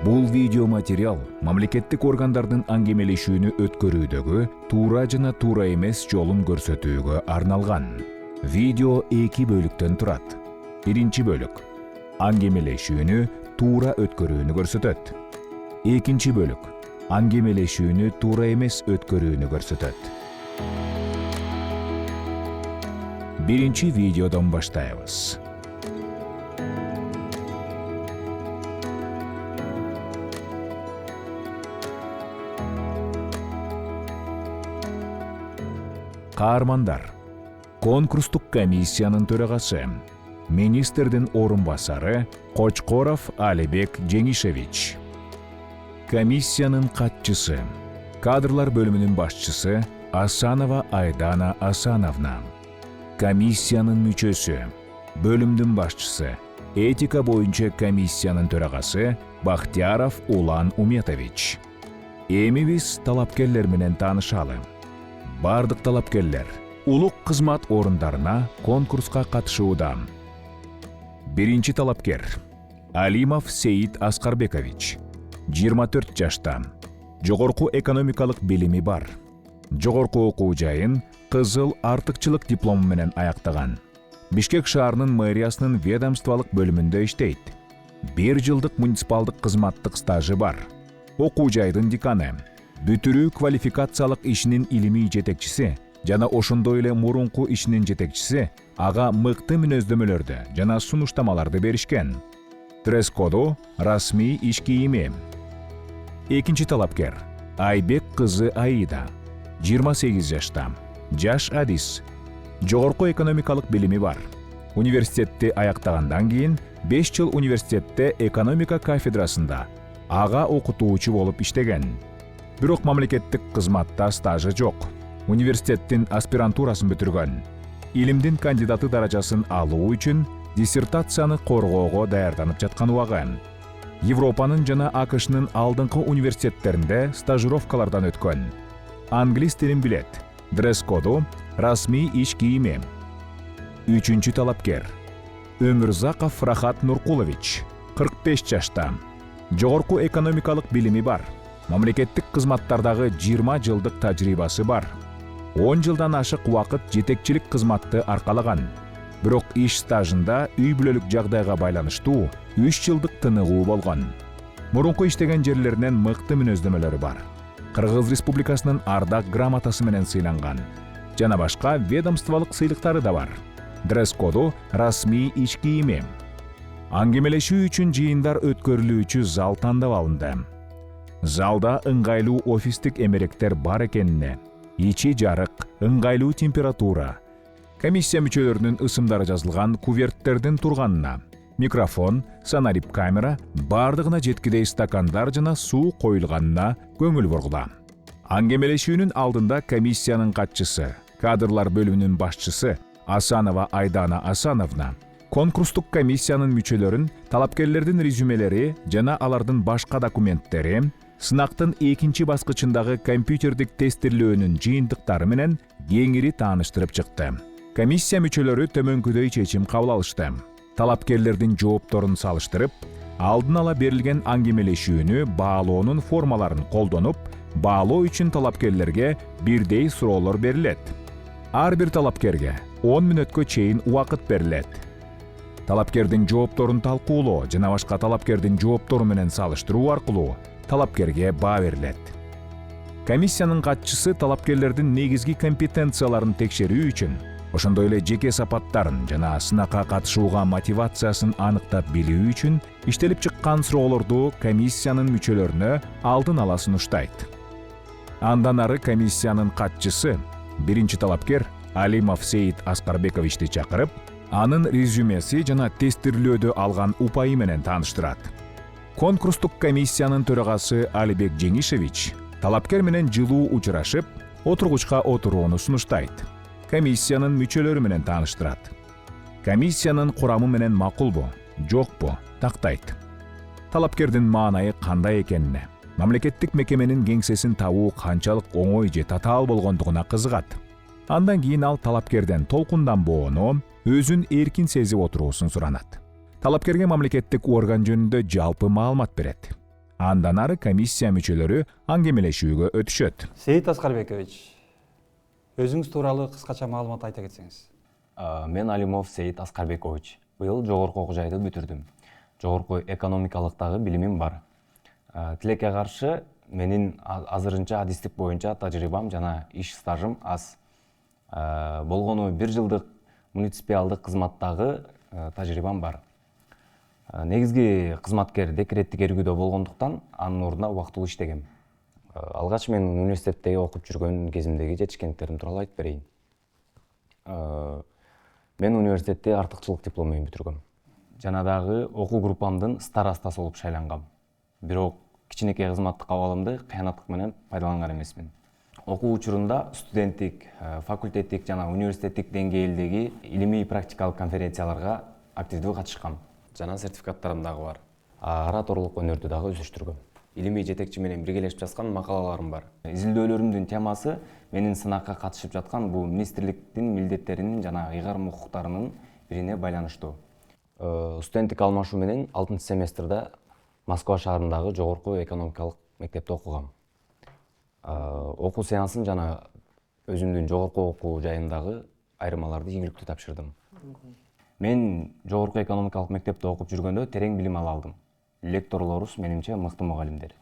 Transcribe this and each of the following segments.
Бул видео материал мамлекеттик органдардын аңгемелешүүнү өткөрүүдөгү туура жана туура эмес жолун көрсөтүүгө арналган. Видео 2 бөлүктөн турат. Биринчи бөлүк аңгемелешүүнү туура өткөрүүнү көрсөтөт. Экинчи бөлүк аңгемелешүүнү туура эмес өткөрүүнү көрсөтөт. Биринчи видеодон баштайбыз. Каармандар, конкурстук комиссиянын төрагасы, министрдин орун басары Кочкоров Алибек Жеңишевич. Комиссиянын катчысы, кадрлар бөлүмүнүн башчысы Асанова Айдана Асановна. Комиссиянын мүчөсү, бөлүмдүн башчысы, этика боюнча комиссиянын төрагасы Бахтияров Улан Уметович. Эми биз талапкерлер менен таанышалы. Бардык талапкерлер улук кызмат орундарына конкурска катышууда. Биринчи талапкер Алимов Сейит Аскарбекович, 24 жашта, жогорку экономикалык билими бар. Жогорку окуу жайын кызыл артыкчылык диплому менен аяктаган. Бишкек шаарынын мэриясынын ведомстволук бөлүмүндө иштейт. 1 жылдык муниципалдык кызматтык стажы бар. Окуу жайдын деканы, бүтүрүү квалификациялык ишинин илимий жетекчиси жана ошондой эле мурунку ишинин жетекчиси ага мыкты мүнөздөмөлөрдү жана сунуштамаларды беришкен. Дресс-коду расмий иш кийими. Экинчи талапкер Айбек кызы Аида, 28 жашта, жаш адис, жогорку экономикалык билими бар. Университетти аяктагандан кийин 5 жыл университетте экономика кафедрасында ага окутуучу болуп иштеген. Бирок мамлекеттик кызматта стажы жок. Университеттин аспирантурасын бүтүргөн. Илимдин кандидаты даражасын алуу үчүн диссертацияны коргоого даярданып жаткан убагы. Европанын жана АКШнын алдыңкы университеттеринде стажировкалардан өткөн. Англис тилин билет. Дресс-коду расмий иш кийими. Үчүнчү талапкер Өмүрзаков Рахат Нуркулович, 45 жашта, жогорку экономикалык билими бар. Мамлекеттик кызматтардагы 20 жылдык тажрыйбасы бар. 10 жылдан ашык убакыт жетекчилик кызматты аркалаган. Бирок иш стажында үй бүлөлүк жагдайга байланыштуу 3 жылдык тыныгуу болгон. Мурунку иштеген жерлеринен мыкты мүнөздөмөлөрү бар. Кыргыз Республикасынын ардак грамотасы менен сыйланган. Жана башка ведомстволук сыйлыктары да бар. Дресс-коду расмий иш кийими. Аңгемелешүү үчүн жыйындар өткөрүлүүчү зал тандап алынды. Залда ыңгайлуу офистик эмеректер бар экенине, ичи жарык, ыңгайлуу температура, комиссия мүчөлөрүнүн ысымдары жазылган куверттердин турганына, микрофон, санарип камера, бардыгына жеткидей стакандар жана суу коюлганына көңүл бургула. Аңгемелешүүнүн алдында комиссиянын катчысы, кадрлар бөлүмүнүн башчысы Асанова Айдана Асановна конкурстук комиссиянын мүчөлөрүн талапкерлердин резюмелери жана алардын башка документтери, сынактын экинчи баскычындагы компьютердик тестирлөөнүн жыйынтыктары менен кеңири тааныштырып чыкты. Комиссия мүчөлөрү төмөнкүдөй чечим кабыл алышты. Талапкерлердин жоопторун салыштырып, алдын ала берилген аңгемелешүүнү баалоонун формаларын колдонуп, баалоо үчүн талапкерлерге бирдей суроолор берилет. Ар бир талапкерге 10 мүнөткө чейин убакыт берилет. Талапкердин жоопторун талкуулоо жана башка талапкердин жооптору менен салыштыруу аркылуу талапкерге баа берилет. Комиссиянын катчысы талапкерлердин негизги компетенцияларын текшерүү үчүн, ошондой эле жеке сапаттарын жана сынакка катышууга мотивациясын аныктап билүү үчүн иштелип чыккан суроолорду комиссиянын мүчөлөрүнө алдын ала сунуштайт. Андан ары комиссиянын катчысы биринчи талапкер Алимов Сейит Аскарбековичти чакырып, анын резюмеси жана тестирлөөдө алган упайы менен тааныштырат. Конкурстук комиссиянын төрагасы Алибек Жеңишевич талапкер менен жылуу учурашып, отургучка отурууну сунуштайт. Комиссиянын мүчөлөрү менен тааныштырат. Комиссиянын курамы менен макулбу, жокпу, тактайт. Талапкердин маанайы кандай экенине, мамлекеттик мекеменин кеңсесин табуу канчалык оңой же татаал болгондугуна кызыгат. Андан кийин ал талапкерден толкунданбоону, өзүн эркин сезип отуруусун суранат. Талапкерге мамлекеттик орган жөнүндө жалпы маалымат берет. Андан ары комиссия мүчөлөрү аңгемелешүүгө өтүшөт. Сейит Аскарбекович, өзүңүз тууралуу кыскача маалымат айта кетсеңиз. Мен Алимов Сейит Аскарбекович. Быйыл жогорку окуу жайды бүтүрдүм. Жогорку экономикалыктагы билимим бар. Тилекке каршы менин азырынча адистик боюнча тажрыйбам жана иш стажым аз. Болгону 1 жылдык муниципалдык кызматтагы тажрыйбам бар. Негизги кызматкер декреттик эргүүдө болгондуктан анын ордуна убактылуу иштегем. Алгач мен университетте окуп жүргөн кезимдеги жетишкендиктерим тууралуу айтып берейин. Мен университетте артыкчылык диплом менен бүтүргөм. Жана дагы окуу группамдын старостасы болуп шайлангам. Бирок кичинекей кызматтык абалымды кыянаттык менен пайдаланган эмесмин. Окуу учурунда студенттик, факультеттик жана университеттик деңгээлдеги илимий практикалык конференцияларга активдүү катышкам. Жана сертификаттарым дагы бар. Ораторлук өнөрдү дагы өсүштүргөм. Илимий жетекчи менен биргелешип жазган макалаларым бар. Изилдөөлөрүмдүн темасы менин сынакка катышып жаткан бул министрликтин милдеттеринин жана ыйгарым укуктарынын бирине байланыштуу. Студенттик алмашуу менен 6 семестрде Москва шаарындагы жогорку экономикалык мектепте окугам. Окуу сеансын жана өзүмдүн жогорку окуу жайындагы айырмаларды ийгиликтүү тапшырдым. Мен жогорку экономикалык мектепте окуп жүргөндө терең билим ала алдым. Лекторлорубуз менимче мыкты мугалимдер.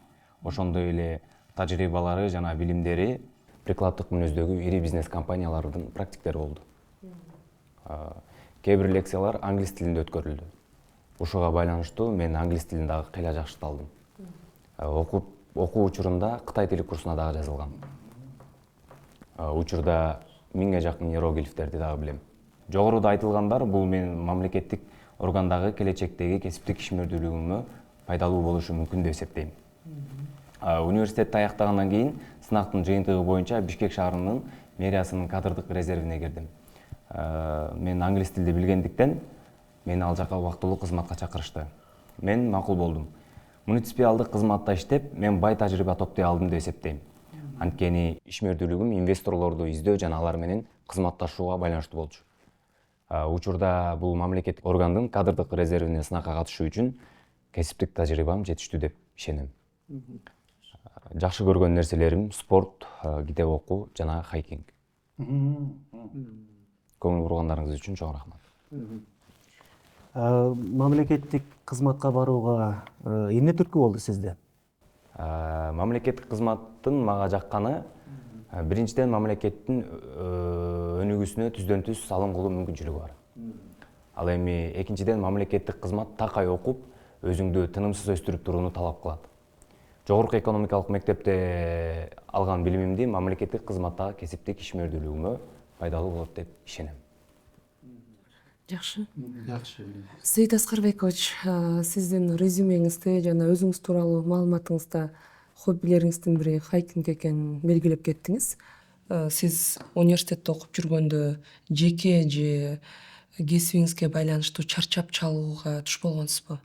Ошондой эле тажрыйбалары жана билимдери прикладдык мүнөздөгү ири бизнес компаниялардын практиктери болду. Кээ бир лекциялар англис тилинде өткөрүлдү. Ушуга байланыштуу мен англис тилин дагы кыйла жакшырталдым. Окуу учурунда Кытай тили курсуна дагы жазылгам. Учурда 1000ге жакын иероглифтерди дагы билем. Жогоруда айтылгандар бул менин мамлекеттик органдагы келечектеги кесиптик ишмердүүлүгүмө пайдалуу болушу мүмкүн деп эсептейм. Университетти аяктагандан кийин сынактын жыйынтыгы боюнча Бишкек шаарынын мэриясынын кадрдык резервине кирдим. Мен англис тилди билгендиктен мени ал жака убактылуу кызматка чакырышты. Мен макул болдум. Муниципалдык кызматта иштеп, мен бай тажрыйба топтой алдым деп эсептейм. Анткени ишмердүүлүгүм инвесторлорду издөө жана алар менен кызматташууга байланыштуу болчу. Учурда бул мамлекеттик органдын кадрдык резервине сынакка катышуу үчүн кесиптик тажрыйбам жетиштүү деп ишенем. Жакшы көргөн нерселерим спорт, китеп окуу жана хайкинг. Көңүл бургандарыңыз үчүн чоң рахмат. Мамлекеттик кызматка барууга эмне түрткү болду сизде? Мамлекеттик кызматтын мага жакканы биринчиден мамлекеттин өнүгүүсүнө түздөн түз салым кылуу мүмкүнчүлүгү бар. Ал эми экинчиден мамлекеттик кызмат такай окуп, өзүңдү тынымсыз өстүрүп турууну талап кылат. Жогорку экономикалык мектепте алган билимимди мамлекеттик кызматтагы кесиптик ишмердүүлүгүмө пайдалуу болот деп ишенем. Жакшы. Сейит Аскарбекович, сиздин резюмеңизде жана өзүңүз тууралуу маалыматыңызда хоббилериңиздин бири хайкинг экенин белгилеп кеттиңиз. Сиз университетте окуп жүргөндө жеке же кесибиңизге байланыштуу чарчап чалууга туш болгонсузбу?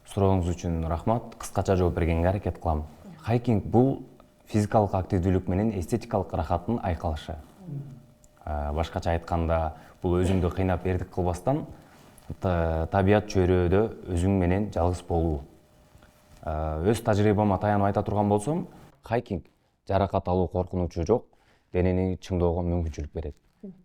Сурооңуз үчүн рахмат. Кыскача жооп бергенге аракет кылам. Хайкинг бул физикалык активдүүлүк менен эстетикалык рахаттын айкалышы. Башкача айтканда, бул өзүңдү кыйнап эрдик кылбастан табият чөйрөдө өзүң менен жалгыз болуу. Өз тажрыйбама таянып айта турган болсом, хайкинг жаракат алуу коркунучу жок, денени чыңдоого мүмкүнчүлүк берет.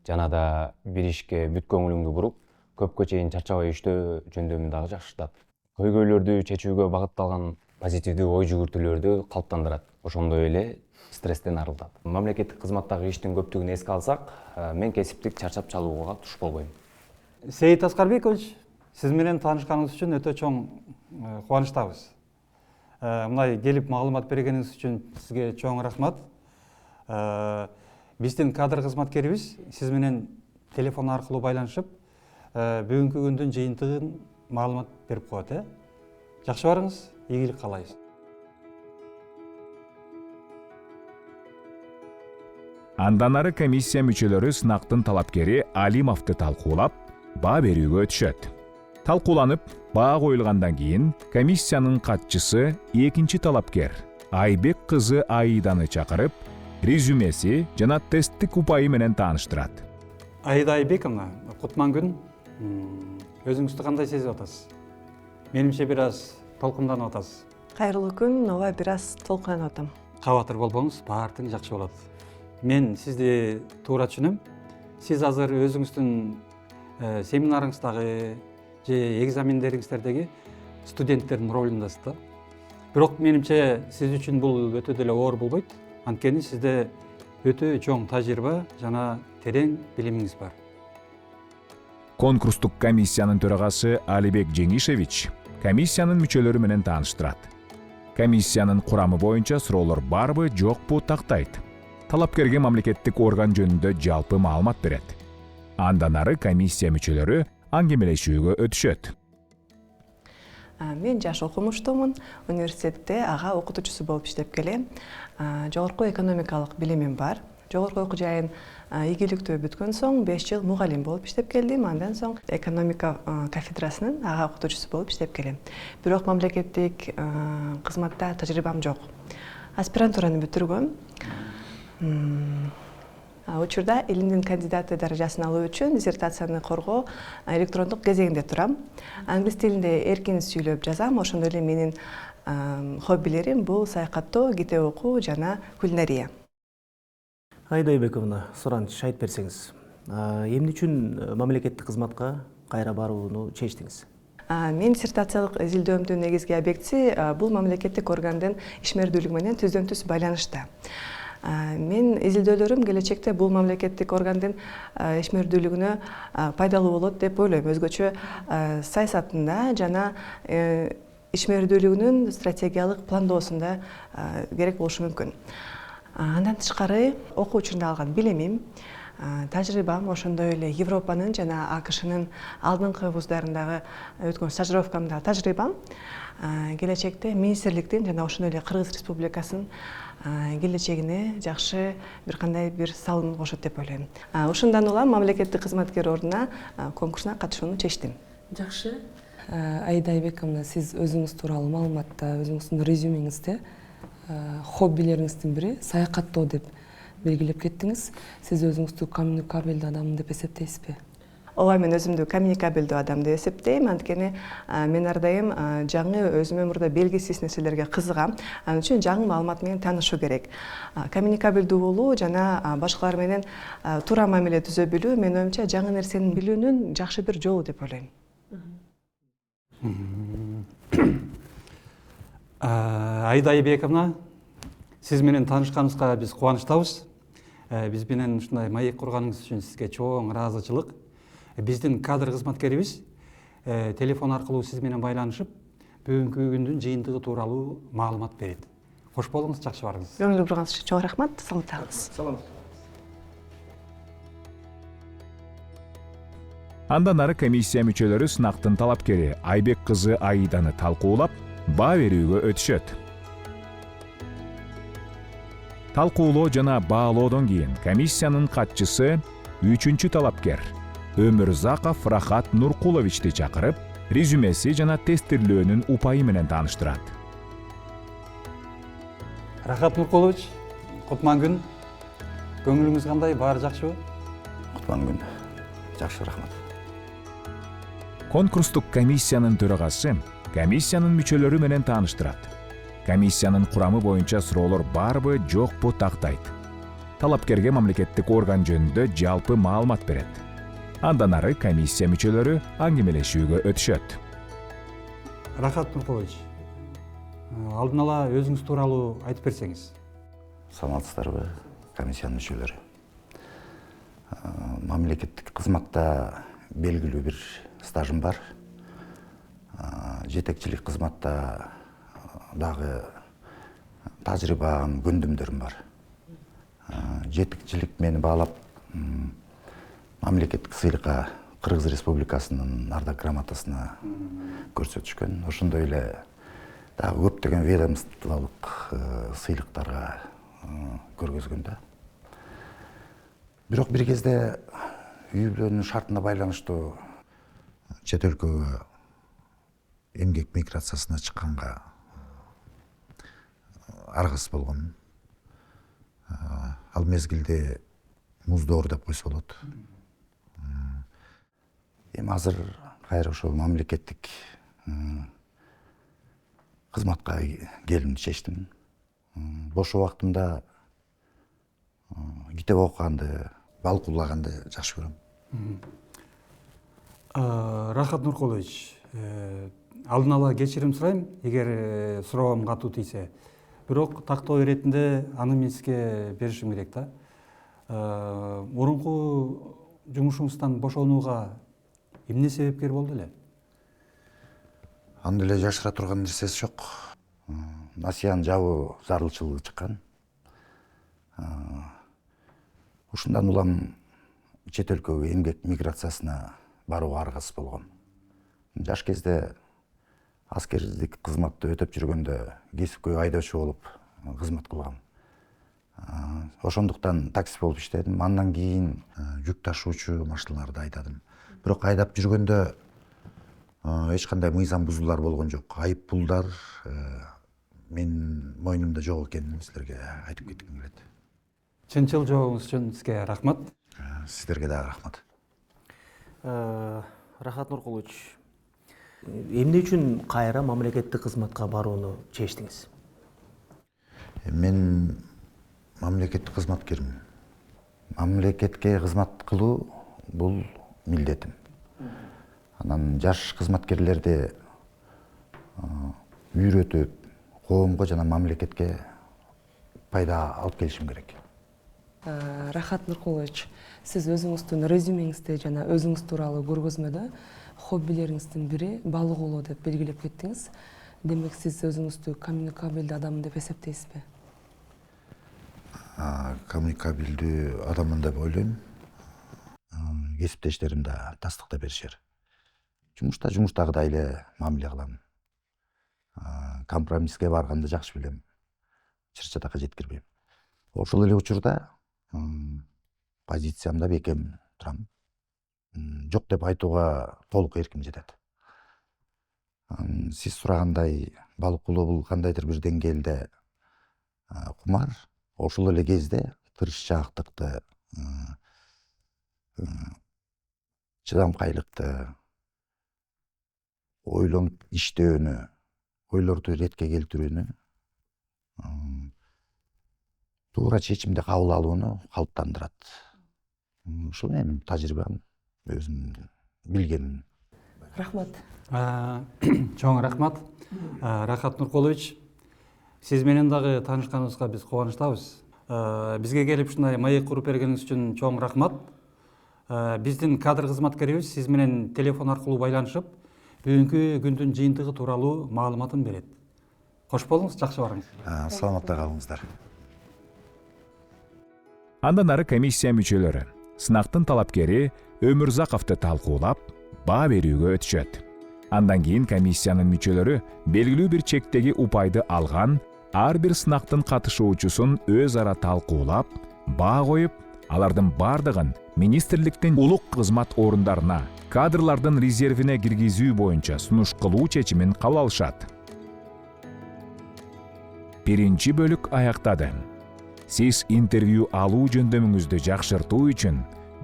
Жана да бир ишке бүт көңүлүңдү буруп, көпкө чейин чарчабай иштөө жөндөмүн дагы жакшыртат. Көйгөйлөрдү чечүүгө багытталган позитивдүү ой жүгүртүүлөрдү калыптандырат. Ошондой эле стресстен арылтат. Мамлекеттик кызматтагы иштин көптүгүн эске алсак, мен кесиптик чарчап чалууга туш болбойм. Сейит Аскарбекович, сиз менен таанышканыбыз үчүн өтө чоң кубанычтабыз. Мындай келип маалымат бергениңиз үчүн сизге чоң рахмат. Биздин кадр кызматкерибиз сиз менен телефон аркылуу байланышып, бүгүнкү күндүн жыйынтыгын маалымат берип коет. Жакшы барыңыз, ийгилик каалайбыз. Андан ары комиссия мүчөлөрү сынактын талапкери Алимовду талкуулап, баа берүүгө өтүшөт. Талкууланып, баа коюлгандан кийин комиссиянын катчысы экинчи талапкер Айбек кызы Аиданы чакырып, резюмеси жана тесттик упайы менен тааныштырат. Аида Айбековна, кутман күн. Өзүңүздү кандай сезип атасыз? Менимче бир аз толкунданып атасыз. Кайрылуу күн, ооба бир аз толкунуп атам. Кабатыр болбоңуз, баары тең жакшы болот. Мен сизди туура түшүнөм. Сиз азыр өзүңүздүн семинарыңыздагы же экзамендериңиздердеги студенттердин ролундасыз да. Бирок менимче сиз үчүн бул өтө деле оор болбойт. Анткени сизде өтө чоң тажрыйба жана терең билимиңиз бар. Конкурстук комиссиянын төрагасы Алибек Жеңишевич комиссиянын мүчөлөрү менен тааныштырат. Комиссиянын курамы боюнча суроолор барбы, жокпу тактайт. Талапкерге мамлекеттик орган жөнүндө жалпы маалымат берет. Андан ары комиссия мүчөлөрү аңгемелешүүгө өтүшөт. Мен жаш окумуштумун, университетте ага окутуучусу болуп иштеп келем. Жогорку экономикалык билимим бар. Жогорку окуу жайын ийгиликтүү бүткөн соң 5 жыл мугалим болуп иштеп келдим. Андан соң экономика кафедрасынын ага окутуучусу болуп иштеп келем. Бирок мамлекеттик кызматта тажрыйбам жок. Аспирантураны бүтүргөм. Учурда илимдин кандидаты даражасын алуу үчүн диссертацияны коргоо электрондук кезегинде турам. Англис тилинде эркин сүйлөп жазам. Ошондой эле менин хоббилерим бул саякаттоо, китеп окуу жана кулинария. Айда Айбековна, сураныч айтып берсеңиз. Эмне үчүн мамлекеттик кызматка кайра барууну чечтиңиз? Мен диссертациялык изилдөөмдүн негизги объекти бул мамлекеттик органдын ишмердүүлүгү менен түздөн түз байланышта. Мен изилдөөлөрүм келечекте бул мамлекеттик органдын ишмердүүлүгүнө пайдалуу болот деп ойлойм. Өзгөчө саясатында жана ишмердүүлүгүнүн стратегиялык пландоосунда керек болушу мүмкүн. Андан тышкары окуу учурунда алган билимим, тажрыйбам, ошондой эле Европанын жана АКШнын алдыңкы вуздарындагы өткөн стажировкамдагы тажрыйбам келечекте министрликтин жана ошондой эле Кыргыз Республикасынын келечегине жакшы бир кандай бир салым кошот деп ойлойм. Ушундан улам мамлекеттик кызматкер ордуна конкурсуна катышууну чечтим. Жакшы. Айда Айбековна, сиз өзүңүз тууралуу маалыматта, өзүңүздүн резюмеңизде хоббилериңиздин бири саякаттоо деп белгилеп кеттиңиз. Сиз өзүңүздү коммуникабелдүү адам деп эсептейсизби? Ооба, мен өзүмдү коммуникабелдүү адам деп эсептейм. Анткени мен ар дайым жаңы өзүмө мурда белгисиз нерселерге кызыгам. Ал үчүн жаңы маалымат менен таанышуу керек. Коммуникабелдүү болуу жана башкалар менен туура мамиле түзө билүү менин оюмча жаңы нерсени билүүнүн жакшы бир жолу деп ойлойм. Айда Айбековна, сиз менен таанышканыбызга биз кубанычтабыз. Биз менен ушундай маек курганыңыз үчүн сизге чоң ыраазычылык. Биздин кадр кызматкерибиз телефон аркылуу сиз менен байланышып, бүгүнкү күндүн жыйынтыгы тууралуу маалымат берет. Кош болуңуз, жакшы барыңыз. Көңүл бурганыңыз үчүн чоң рахмат. Саламатыңыз. Андан ары комиссия мүчөлөрү сынактын талапкери Айбек кызы Аиданы талкуулап, баа берүүгө өтүшөт. Талкуулоо жана баалоодон кийин комиссиянын катчысы 3-чү талапкер Өмүрзаков Рахат Нуркуловичти чакырып, резюмеси жана тестирлөөнүн упайы менен тааныштырат. Рахат Нуркулович, кутман күн. Көңүлүңүз кандай? Баары жакшыбы? Кутман күн. Жакшы, рахмат. Конкурстук комиссиянын төрагасы комиссиянын мүчөлөрү менен тааныштырат. Комиссиянын курамы боюнча суроолор барбы, жокпу тактайт. Талапкерге мамлекеттик орган жөнүндө жалпы маалымат берет. Андан ары комиссия мүчөлөрү аңгемелешүүгө өтүшөт. Рахат Нуркулович, алдын ала өзүңүз тууралуу айтып берсеңиз. Саламатсыздарбы, комиссиянын мүчөлөрү. Мамлекеттик кызматта белгилүү бир стажым бар. Жетекчилик кызматта дагы тажрыйбам, көндүмдөрүм бар. Жетекчилик мени баалап мамлекеттик сыйлыкка Кыргыз Республикасынын ардак грамотасына көрсөтүшкөн. Ошондой эле дагы көптөгөн ведомстволук сыйлыктарга көргөзгөн да. Бирок бир кезде үй бүлөнүн шартына байланыштуу чет өлкөгө эмгек миграциясына чыкканга аргасыз болгон. Ал мезгилде муздоор деп койсо болот. Эми азыр кайра ошол мамлекеттик кызматка келүүнү чечтим. Бош убактымда китеп окуганды, балык уулаганды жакшы көрөм. Рахат Нуркулович, алдын ала кечирим сурайм, эгер суроом катуу тийсе. Бирок тактоо иретинде аны мен сизге беришим керек да. Мурунку жумушуңуздан бошонууга эмне себепкер болду эле? Анда эле жашыра турган нерсеси жок. Насиянын жабуу зарылчылыгы чыккан. Ушундан улам чет өлкөгө эмгек миграциясына барууга аргасыз болгом. Жаш кезде аскердик кызматты өтөп жүргөндө кесипкөй айдоочу болуп кызмат кылгам. Ошондуктан такси болуп иштедим. Андан кийин жүк ташуучу машиналарды айдадым. Бирок айдап жүргөндө эч кандай мыйзам бузуулар болгон жок. Айып пулдар менин мойнумда жок экенин силерге айтып кетким келет. Чынчыл жообуңуз үчүн сизге рахмат. Сиздерге дагы рахмат. Рахат Нуркулович, эмне үчүн кайра мамлекеттик кызматка барууну чечтиңиз? Мен мамлекеттик кызматкермин. Мамлекетке кызмат кылуу бул милдетим. Анан жаш кызматкерлерди үйрөтүп, коомго жана мамлекетке пайда алып келишим керек. Рахат Нуркулович, сиз өзүңүздүн резюмеңизде жана өзүңүз тууралуу көргөзмөдө хоббилериңиздин бири балык оолоо деп белгилеп кеттиңиз. Демек сиз өзүңүздү коммуникабелдүү адам деп эсептейсизби? Коммуникабелдүү адаммын деп ойлойм. Кесиптештерим да тастыктап беришер. Жумуштагыдай эле мамиле кылам. Компромисске барганды жакшы билем. Чыр-чатакка жеткирбейм. Ошол эле учурда позициямда бекем турам. Жок деп айтууга толук эрким жетет. Сиз сурагандай балык уулоо бул кандайдыр бир деңгээлде кумар. Ошол эле кезде тырышчаактыкты, чыдамкайлыкты, ойлонуп иштөөнү, ойлорду ретке келтирүүнү, туура чечимди кабыл алууну калыптандырат. Ушул менин тажрыйбам, өзүм билгеним. Рахмат. Чоң рахмат. Рахат Нуркулович, сиз менен дагы таанышканыбызга биз кубанычтабыз. Бизге келип ушундай маек куруп бергениңиз үчүн чоң рахмат. Биздин кадр кызматкерибиз сиз менен телефон аркылуу байланышып, бүгүнкү күндүн жыйынтыгы тууралуу маалыматын берет. Кош болуңуз, жакшы барыңыз. Саламатта калыңыздар. Андан ары комиссия мүчөлөрү сынактын талапкери Өмүрзаковду талкуулап, баа берүүгө өтүшөт. Андан кийин комиссиянын мүчөлөрү белгилүү бир чектеги упайды алган ар бир сынактын катышуучусун өз ара талкуулап, баа коюп, алардын бардыгын министрликтин улук кызмат орундарына кадрлардын резервине киргизүү боюнча сунуш кылуу чечимин кабыл алышат. Биринчи бөлүк аяктады. Сиз интервью алуу жөндөмүңүздү жакшыртуу үчүн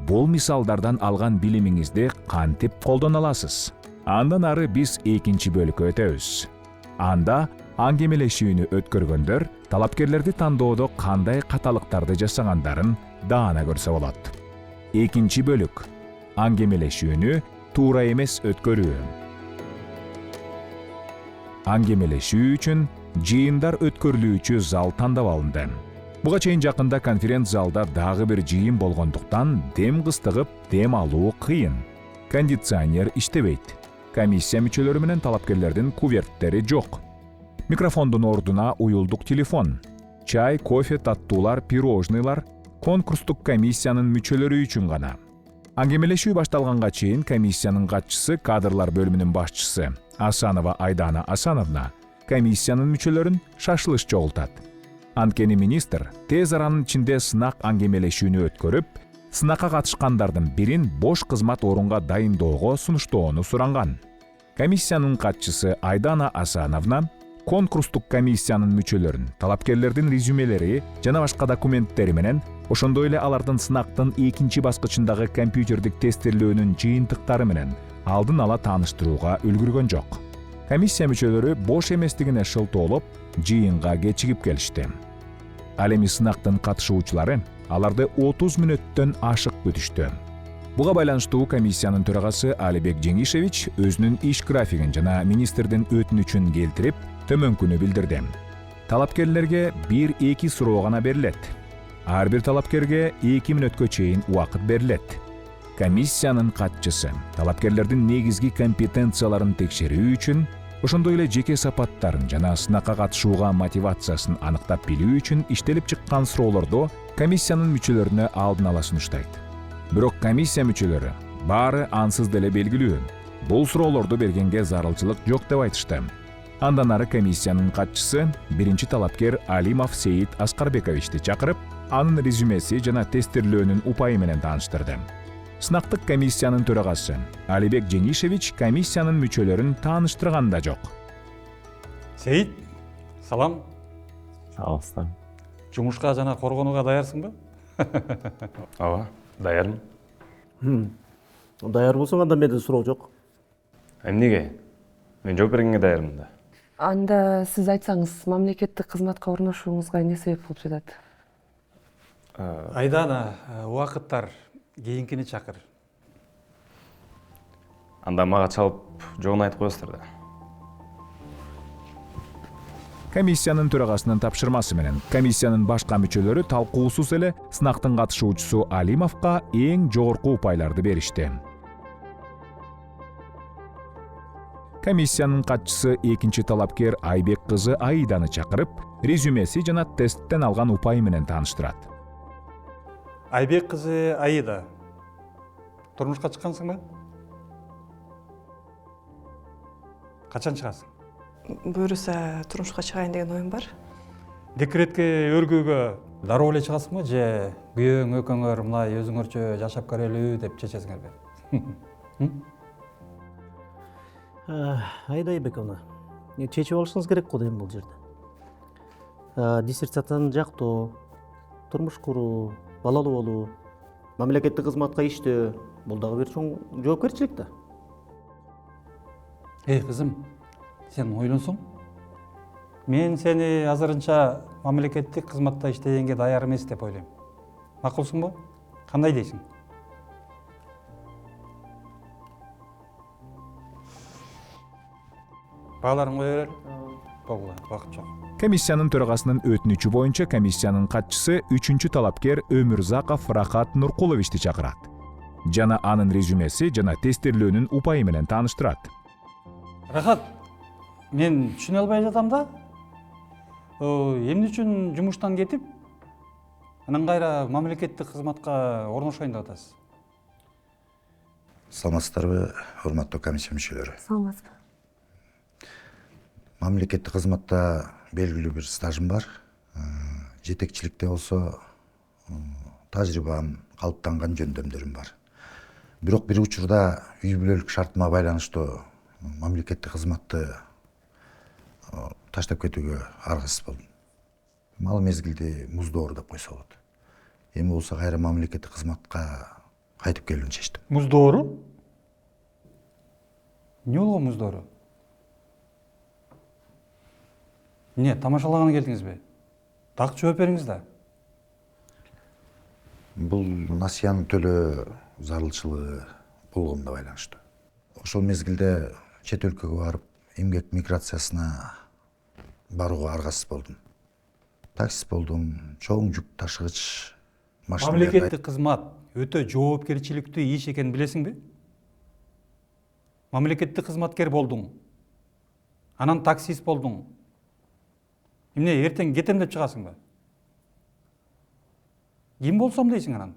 бул мисалдардан алган билимиңизди кантип колдоно аласыз? Андан ары биз экинчи бөлүккө өтөбүз. Анда аңгемелешүүнү өткөргөндөр талапкерлерди тандоодо кандай каталыктарды жасагандарын даана көрсө болот. Экинчи бөлүк аңгемелешүүнү туура эмес өткөрүү. Аңгемелешүү үчүн жыйындар өткөрүлүүчү зал тандап алынды. Буга чейин жакында конференц залда дагы бир жыйын болгондуктан дем кыстыгып, дем алуу кыйын. Кондиционер иштебейт. Комиссия мүчөлөрү менен талапкерлердин куверттери жок. Микрофондун ордуна уюлдук телефон, чай, кофе, таттуулар, пирожныйлар конкурстук комиссиянын мүчөлөрү үчүн гана. Аңгемелешүү башталганга чейин комиссиянын катчысы, кадрлар бөлүмүнүн башчысы Асанова Айдана Асановна комиссиянын мүчөлөрүн шашылыш чогултат. Анткени министр тез аранын ичинде сынак аңгемелешүүнү өткөрүп, сынакка катышкандардын бирин бош кызмат орунга дайындоого сунуштоону суранган. Комиссиянын катчысы Айдана Асановна конкурстук комиссиянын мүчөлөрүн, талапкерлердин резюмелери жана башка документтери менен, ошондой эле алардын сынактын экинчи баскычындагы компьютердик тестирлөөнүн жыйынтыктары менен алдын ала тааныштырууга үлгүргөн жок. Комиссия мүчөлөрү бош эместигине шылтоолоп, жыйынга кечигип келишти. Ал эми сынактын катышуучулары аларды 30 мүнөттөн ашык күтүштү. Буга байланыштуу комиссиянын төрагасы Алибек Жеңишевич өзүнүн иш графигин жана министрдин өтүнүчүн келтирип, төмөнкүнү билдирди. Талапкерлерге 1-2 суроо гана берилет. Ар бир талапкерге 2 мүнөткө чейин убакыт берилет. Комиссиянын катчысы талапкерлердин негизги компетенцияларын текшерүү үчүн, ошондой эле жеке сапаттарын жана сынакка катышууга мотивациясын аныктап билүү үчүн иштелип чыккан суроолорду комиссиянын мүчөлөрүнө алдын ала сунуштайт. Бирок комиссия мүчөлөрү баары ансыз деле белгилүү. Бул суроолорду бергенге зарылчылык жок деп айтышты. Андан ары комиссиянын катчысы биринчи талапкер Алимов Сейит Аскарбековичти чакырып, анын резюмеси жана тестирлөөнүн упайы менен тааныштырды. Сынактык комиссиянын төрагасы Алибек Жеңишевич комиссиянын мүчөлөрүн тааныштырган да жок. Сейит, салам. Саламатсыздар. Жумушка жана коргонууга даярсыңбы? Ооба, даярмын. Даяр болсоң анда менде суроо жок. Эмнеге? Мен жооп бергенге даярмын да. Анда сиз айтсаңыз, мамлекеттик кызматка орношууңузга эмне себеп болуп жатат? Айдана, убакыттар кийинкини чакыр. Анда мага чалып жоон айтып коесуздар да. Комиссиянын төрагасынын тапшырмасы менен комиссиянын башка мүчөлөрү талкуусуз эле сынактын катышуучусу Алимовго эң жогорку упайларды беришти. Комиссиянын катчысы экинчи талапкер Айбек кызы Аиданы чакырып, резюмеси жана тесттен алган упайы менен тааныштырат. Айбек кызы Аида, турмушка чыккансыңбы? Качан чыгасың? Буюрса турмушка чыгайын деген оюм бар. Декретке өргүүгө дароо эле чыгасыңбы же күйөөң экөөңөр мындай өзүңөрчө жашап көрөлү деп чечесиңерби? Айда Айбековна, чечип алышыңыз керек го дейм бул жерде. Диссертацияны жактоо, турмуш куруу, балалуу болуу, мамлекеттик кызматка иштөө, бул дагы бир чоң жоопкерчилик да. Эй кызым, сен ойлонсоң? Мен сени азырынча мамлекеттик кызматта иштегенге даяр эмес деп ойлойм. Макулсуңбу? Кандай дейсиң? Бааларың кое берели? Болгула, убакыт жок. Комиссиянын төрагасынын өтүнүчү боюнча комиссиянын катчысы 3-чү талапкер Өмүрзаков Рахат Нуркуловичти чакырат. Жана анын резюмеси жана тестирлөөнүн упайы менен тааныштырат. Рахат, мен түшүнө албай жатам да. Эмне үчүн жумуштан кетип, анан кайра мамлекеттик кызматка орношоюн деп атасыз? Саламатсыздарбы, урматтуу комиссия мүчөлөрү. Саламатсызбы. Мамлекеттик кызматта белгилүү бир стажым бар. Жетекчиликте болсо тажрыйбам, калыптанган жөндөмдөрүм бар. Бирок бир учурда үй бүлөлүк шартыма байланыштуу мамлекеттик кызматты таштап кетүүгө аргасыз болдум. Ал мезгилде муздоор деп койсо болот. Эми болсо кайра мамлекеттик кызматка кайтып келүүнү чечтим. Муздоору? Эмне болгон муздоору? Эмне, тамашалаганы келдиңизби? Так жооп бериңиз да. Бул насыянын төлөө зарылчылыгы болгонуна байланыштуу. Ошол мезгилде чет өлкөгө барып, эмгек миграциясына барууга аргасыз болдум. Таксист болдум, чоң жүк ташыгыч машина. Мамлекеттик кызмат өтө жоопкерчиликтүү иш экенин билесиңби? Мамлекеттик кызматкер болдуң. Анан таксист болдуң. Эмне, эртең кетем деп чыгасыңбы? Ким болсом дейсиң анан?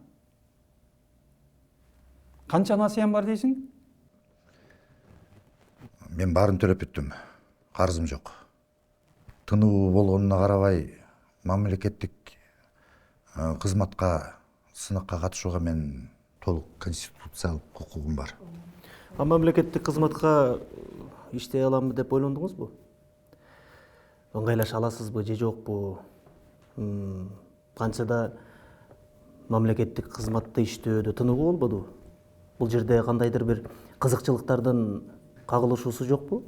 Канча насыям бар дейсиң? Мен баарын төлөп бүттүм. Карызым жок. Тынуу болгонуна карабай, мамлекеттик кызматка, сынакка катышууга мен толук конституциялык укугум бар. Мамлекеттик кызматка иштей аламбы деп ойлондуңузбу? Ыңгайлаша аласызбы же жокпу? Канчада мамлекеттик кызматта иштөөдө тыныгуу болбоду? Бул жерде кандайдыр бир кызыкчылыктардын кагылышуусу жокпу?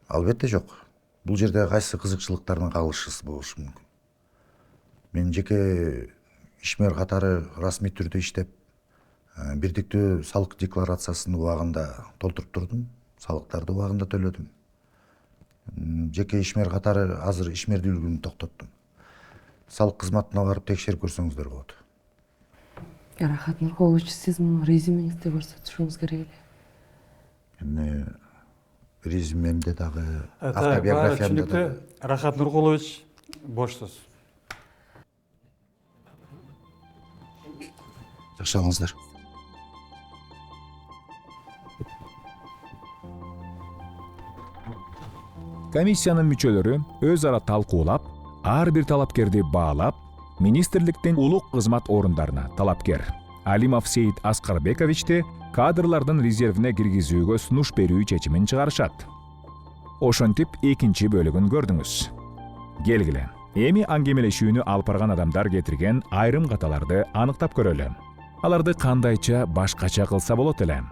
Албетте жок. Бул жерде кайсы кызыкчылыктардын кагылышчысы болушу мүмкүн. Мен жеке ишмер катары расмий түрдө иштеп, бирдиктүү салык декларациясын убагында толтуруп турдум, салыктарды убагында төлөдүм. Жеке ишмер катары азыр ишмердүүлүгүмдү токтоттум. Салык кызматына барып текшерип көрсөңүздөр болот. Рахат Нуркулович, сиз муну резюмеңизде көрсөтүшүңүз керек эле. Эми резюмемде дагы Баары автобиографиямда түшүнүктүү. Рахат Нуркулович, бошсуз. жакшы алыңыздар. Комиссиянын мүчөлөрү өз ара талкуулап, ар бир талапкерди баалап, министрликтин улук кызмат орундарына талапкер Алимов Сейит Аскарбековичти кадрлардын резервине киргизүүгө сунуш берүү чечимин чыгарышат. Ошентип экинчи бөлүгүн көрдүңүз. Келгиле, эми аңгемелешүүнү алып барган адамдар кетирген айрым каталарды аныктап көрөлү. Аларды кандайча башкача кылса болот эле?